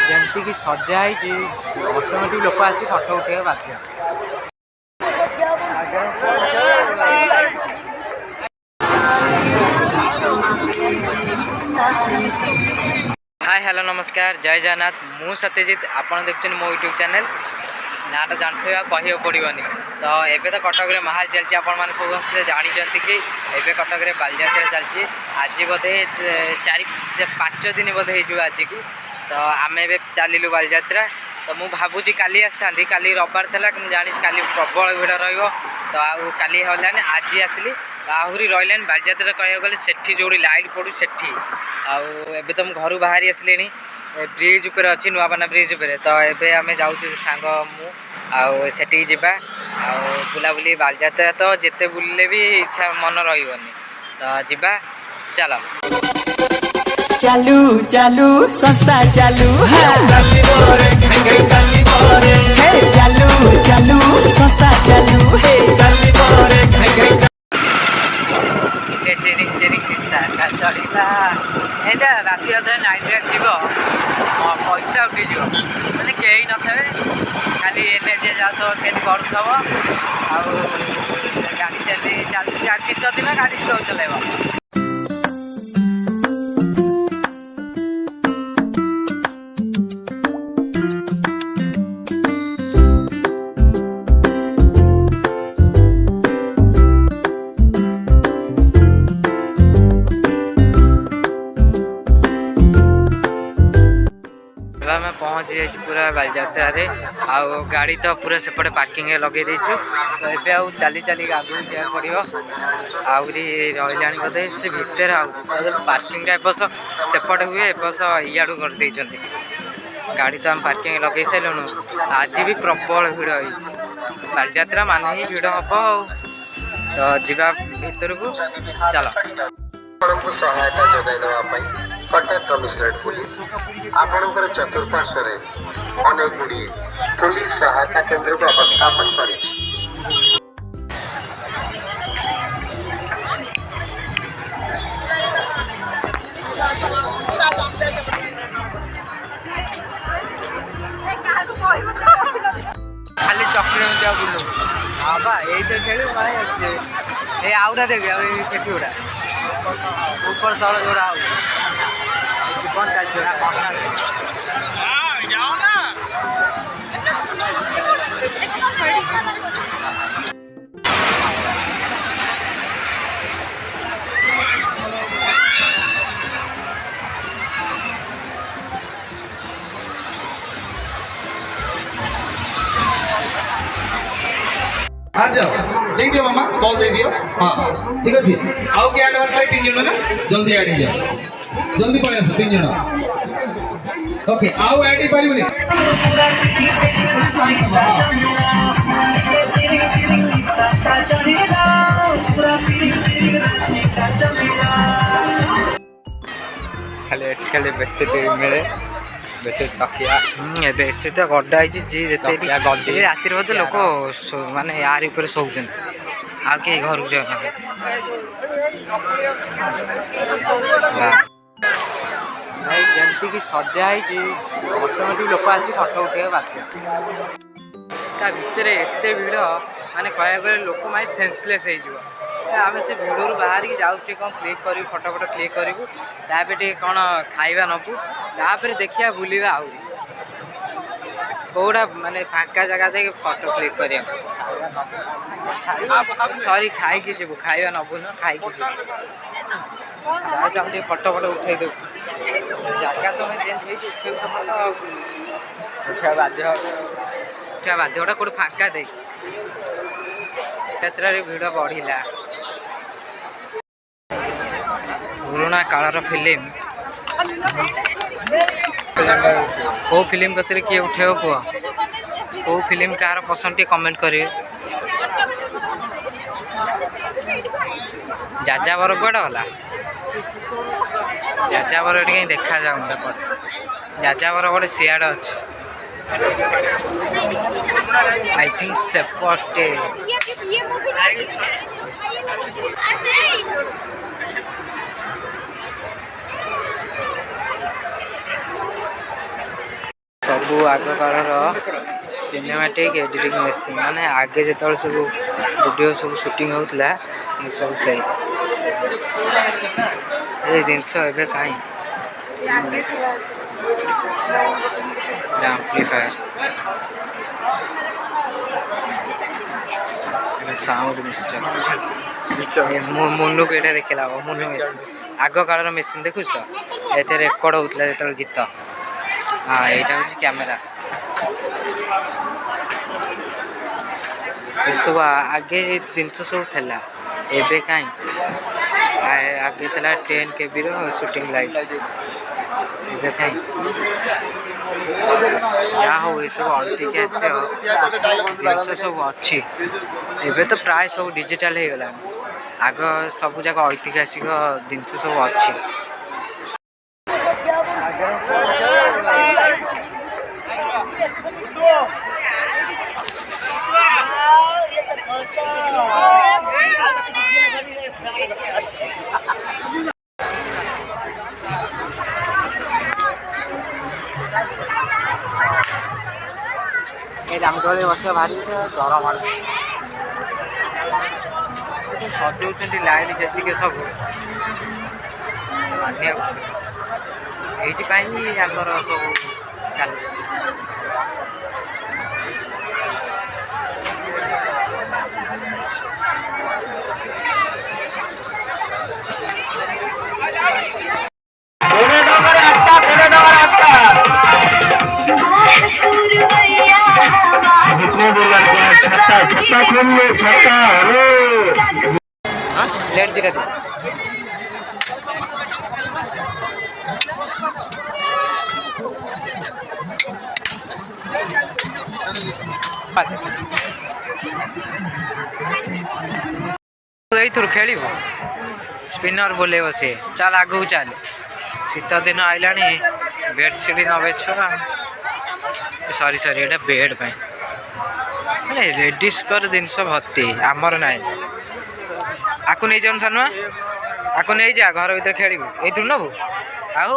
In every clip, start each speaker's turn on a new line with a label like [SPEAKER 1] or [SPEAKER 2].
[SPEAKER 1] जमती सजा है ऑटोमेटिक लोक आसी फटो उठे बाध्य। हाय हेलो नमस्कार जय जगन्नाथ मु सत्यजित आपन देखते मो यूट्यूब चैनल ना तो जानते कह पड़ोनी। तो एबे तो कटक में महाल चलती आप समस्त जानते कि एबे कटक में बालीजात्रा चलती आज बोधे 4-5 दिन बोधे हो आज की। तो आम ए चलू बालीजात्रा तो मुझे भावुँ काली आसता काली रविवार था जानी काली प्रबल भिड़ रही। तो काली हलानी आज आसली आहरी रही बालीजात्रा कह गले से जो लाइट पड़ू से आबे तो घर बाहरी आसले ब्रिज उपर अच्छी नुआपाना ब्रिज उपर। तो ये आम जाऊँ सांग मुझे जा बुलाबुली बालीजात्रा तो जिते बुले भी इच्छा मन रही। तो जा चल
[SPEAKER 2] चालू चालू संस्था चालू चालू चालू संस्था चालू
[SPEAKER 1] चढ़ा एटा राति अधे नाइट ड्राइव जीव पैसा उठी मैंने कहीं न थे खाली एने जे जा तो से करूथब गाड़ी चली गाड़ी शीत दिन गाड़ी स्लो चलेब। मैं पहुँच जाए पूरा बालीजात्रा रे आउ गाड़ी तो पूरा सेपटे पार्किंग लगे देचु। तो ये आउ चली चली आगू जा पड़ो आहरी रहा बोधे से भितर पार्किंग एबस सेपटे हुए एबस इाड़ू कर गाड़ी तो आम पार्किंग लगे सारूँ। आज भी प्रबल भिड़ हो बालीजात्रा मान ही भिड़ हम। तो जा भर को चल
[SPEAKER 3] सहायता जगह कटक कमिशनरेट पुलिस आपणकर चतुर्पार्श्व अनेक गुड़िए पुलिस सहायता केन्द्र को अवस्थापन कर
[SPEAKER 1] खाली चक्री में बुलू हाँ बा यही तो खेल ये आउटा देखे से गुड़ा ऊपर तल जोड़ा कौन
[SPEAKER 4] आ जाओ दे दियो मामा कॉल दे दियो। हाँ ठीक अच्छे आउ क्या ऐड बाटले 3 जन ना जल्दी ऐड हो जाओ जल्दी पळे आसो 3 जन ओके आउ ऐड ही पारिबनी।
[SPEAKER 1] खाली खाली बेसी मिले बेसी तकिया बेसी तो गड्डा जी गदी राति बोधे लोक माने यार ऊपर शोचन आ के घर को जाना भाई जमती सजा है ऑटोमेटिक लोक आसी फटो उठे बाध्य। ता भितर एत भिड़ माने कह गले लोक माने सेंसलेस हो आम से भिड़ बाहर की जाऊँ कौन क्लिक करूँ फटो फटो क्लिक करूँ तापर कौन खाଇବା नबू तापर देखिया बुलवा आहरी कौटा माने फाँका जगह देख फटो क्लिक कर सरी खाई जीवु खाଇବା नबू न खाई जीव फटो फटो उठे दे जगह तुम जेन फटो उठा बाध्य गोटे कौट फाँका दे क्षेत्र में भिड़ बढ़ला पुराना कालर फिल्म को फिल्म कतरे किए उठेब कह को फिल्म कार पसंद टे कमेंट करें। जाजावर कौड़ा गला जाजावर ये कहीं देखा जाऊँ सेपट जाजावर गोटे सियाड़ अच्छे आई थिंक सेपटे ସବୁ ଆଗ କାଳର ସିନେମାଟିକ୍ ଏଡିଟିଂ ମେସିନ୍ ମାନେ ଆଗେ ଯେତେବେଳେ ସବୁ ଭିଡ଼ିଓ ସବୁ ସୁଟିଂ ହେଉଥିଲା ଏସବୁ ସେଇ ଏଇ ଜିନିଷ ଏବେ କାହିଁ ଆମ୍ପ୍ଲିଫାୟର ଏବେ ସାଉଣ୍ଡ ମିକ୍ସଚର ମୁନୁକୁ ଏଇଟା ଦେଖିଲା ମୁନୁ ମେସିନ୍ ଆଗ କାଳର ମେସିନ୍ ଦେଖୁଛ ତ ଏଥିରେ ରେକର୍ଡ଼ ହେଉଥିଲା ଯେତେବେଳେ ଗୀତ ହଁ ଏଇଟା ହେଉଛି କ୍ୟାମେରା ଏସବୁ ଆଗେ ଜିନିଷ ସବୁ ଥିଲା ଏବେ କାହିଁ ଆଗେ ଥିଲା 10 KBର ସୁଟିଂ ଲାଇଟ୍ ଏବେ କାହିଁ ଯାହା ହଉ ଏସବୁ ଐତିହାସିକ ଜିନିଷ ସବୁ ଅଛି ଏବେ ତ ପ୍ରାୟ ସବୁ ଡିଜିଟାଲ ହେଇଗଲାଣି ଆଗ ସବୁ ଯାକ ଐତିହାସିକ ଜିନିଷ ସବୁ ଅଛି ଏ ରାମଦୋଳି ବସିବା ଭାରି ଡର ମାଡୁଛି ସଜଉଛନ୍ତି ଲାଇଟ୍ ଯେତିକି ସବୁ ମାନିବାକୁ ଏଇଥିପାଇଁ ଆମର ସବୁ ଚାଲୁଛି लेट दिला ଏଇଥର ଖେଳିବୁ ସ୍ପିନର ବୋଲେଇବ ସେ ଚାଲ ଆଗକୁ ଚାଲ ଶୀତ ଦିନ ଆଇଲାଣି ବେଡସିଟ୍ ନବେ ଛୁଆ ସରି ଏଇଟା ବେଡ୍ ପାଇଁ ମାନେ ଲେଡ଼ିସ୍ଙ୍କର ଜିନିଷ ଭର୍ତ୍ତି ଆମର ନାହିଁ ଆକୁ ନେଇଯାଉନ ସାନୁଆ ଆକୁ ନେଇଯା ଘର ଭିତରେ ଖେଳିବୁ ଏଇଥିରୁ ନବୁ ଆଉ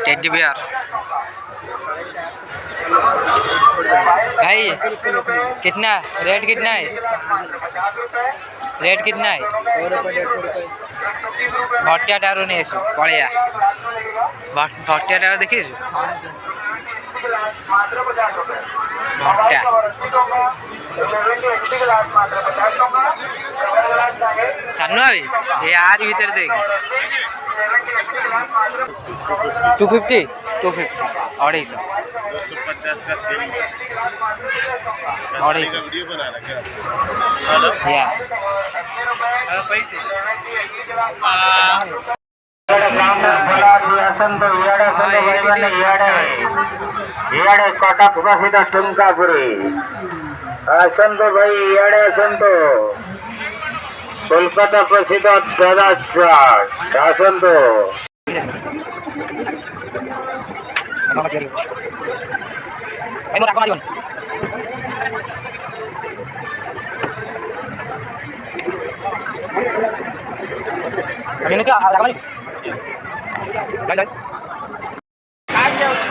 [SPEAKER 1] टेडी बियर भाई कितना रेट कितना है भटिया टारू नहीं आसु पलिया भटिया टारू देखी भट्टा सानू भाई ये यार भीतर देख 250 250
[SPEAKER 5] 250 का सेल
[SPEAKER 1] 250
[SPEAKER 5] वीडियो बना रहा क्या
[SPEAKER 1] या
[SPEAKER 5] पैसे
[SPEAKER 3] इे कटक प्रसिद्ध टुमकापुरी आसत भाई इे आसत कोलकाता प्रसिद्ध दादा चाट आसत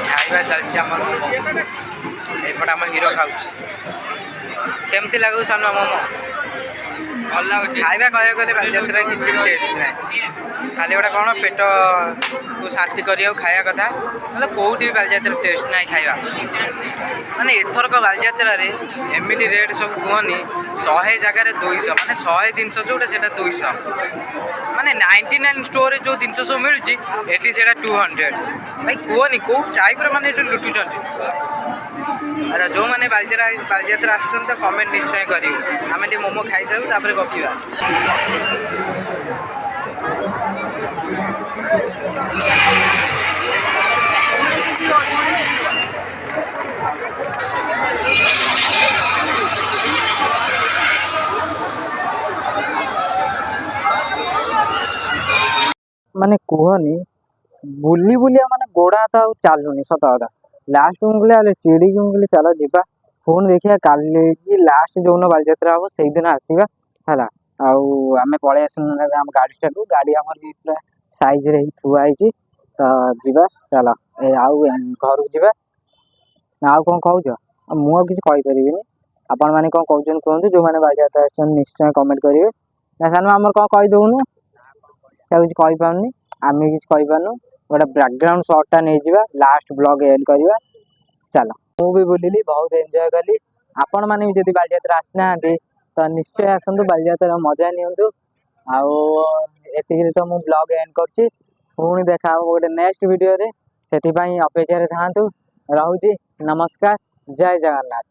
[SPEAKER 1] खाଇବା ଚାଲିଛି ଆମର ମୋମୋ ଏପଟେ ଆମ ହିରୋ ଖାଉଛି କେମିତି ଲାଗୁଛି ସାନୁ ମୋମୋ ଭଲ ଲାଗୁଛି ଖାଇବା କହିବାକୁ ଗଲେ ବାଲିଯାତ୍ରାରେ କିଛି ବି ଟେଷ୍ଟ ନାହିଁ ଖାଲି ଗୋଟେ କ'ଣ ପେଟକୁ ଶାନ୍ତି କରିବାକୁ ଖାଇବା କଥା ନହେଲେ କେଉଁଠି ବି ବାଲିଯାତ୍ରାରେ ଟେଷ୍ଟ ନାହିଁ ଖାଇବା ମାନେ ଏଥରକ ବାଲିଯାତ୍ରାରେ ଏମିତି ରେଟ୍ ସବୁ କୁହନି 100 ଜାଗାରେ 200 ମାନେ 100 ଜିନିଷ ଯେଉଁଟା ସେଇଟା 200 ମାନେ 99 ଷ୍ଟୋରରେ ଯେଉଁ ଜିନିଷ ସବୁ ମିଳୁଛି ଏଠି ସେଇଟା 200 ଭାଇ କୁହନି କେଉଁ ଟାଇପ୍ର ମାନେ ଏଠି ଲୁଟୁଛନ୍ତି ଆଚ୍ଛା ଯେଉଁମାନେ ବାଲିଯାତ୍ରା ଆସୁଛନ୍ତି ତ କମେଣ୍ଟ ନିଶ୍ଚୟ କରିବେ ଆମେ ଟିକେ ମୋମୋ ଖାଇସାରୁ ତାପରେ ଗପିବା ମାନେ କୁହନି ବୁଲି ବୁଲିଆ ମାନେ ଗୋଡ଼ ହାତ ଆଉ ଚାଲୁନି ସତ କଥା ଲାଷ୍ଟ କହିଲେ ଚିଡ଼ିକି କହିଲି ଚାଲ ଯିବା ପୁଣି ଦେଖିବା କାଲି କି ଲାଷ୍ଟ ଯେଉଁଦିନ ବାଲିଯାତ୍ରା ହବ ସେଇଦିନ ଆସିବା ହେଲା ଆଉ ଆମେ ପଳେଇ ଆସିଲୁ ଆମ ଗାଡ଼ିଟାକୁ ଗାଡ଼ି ଆମର ବି ପୁରା ସାଇଜରେ ହେଇ ଥୁଆ ହେଇଛି ତ ଯିବା ଚାଲ ଆଉ ଘରକୁ ଯିବା ନା ଆଉ କ'ଣ କହୁଛ? ମୁଁ ଆଉ କିଛି କହିପାରିବିନି। ଆପଣମାନେ କ'ଣ କହୁଛନ୍ତି କୁହନ୍ତୁ। ଯେଉଁମାନେ ବାଲିଯାତ୍ରା ଆସିଛନ୍ତି ନିଶ୍ଚୟ କମେଣ୍ଟ କରିବେ। ନା ସାନୁ ଆମର କ'ଣ କହିଦେଉନୁ? ସେ ଆଉ କିଛି କହିପାରୁନି, ଆମେ କିଛି କହିପାରୁନୁ। ଗୋଟେ ବ୍ୟାକଗ୍ରାଉଣ୍ଡ ସଟ୍ଟା ନେଇଯିବା, ଲାଷ୍ଟ ବ୍ଲଗ୍ ଏଣ୍ଡ କରିବା। ଚାଲ, ମୁଁ ବି ବୁଲିଲି, ବହୁତ ଏନ୍ଜୟ କଲି। ଆପଣମାନେ ବି ଯଦି ବାଲିଯାତ୍ରା ଆସିନାହାନ୍ତି ତ ନିଶ୍ଚୟ ଆସନ୍ତୁ, ବାଲିଯାତ୍ରାର ମଜା ନିଅନ୍ତୁ। ଆଉ ଏତିକିରେ ତ ମୁଁ ବ୍ଲଗ୍ ଏଣ୍ଡ କରୁଛି। ପୁଣି ଦେଖା ହେବ ଗୋଟେ ନେକ୍ସଟ ଭିଡ଼ିଓରେ। ସେଥିପାଇଁ ଅପେକ୍ଷାରେ ଥାଆନ୍ତୁ। ରହୁଛି, ନମସ୍କାର, ଜୟ ଜଗନ୍ନାଥ।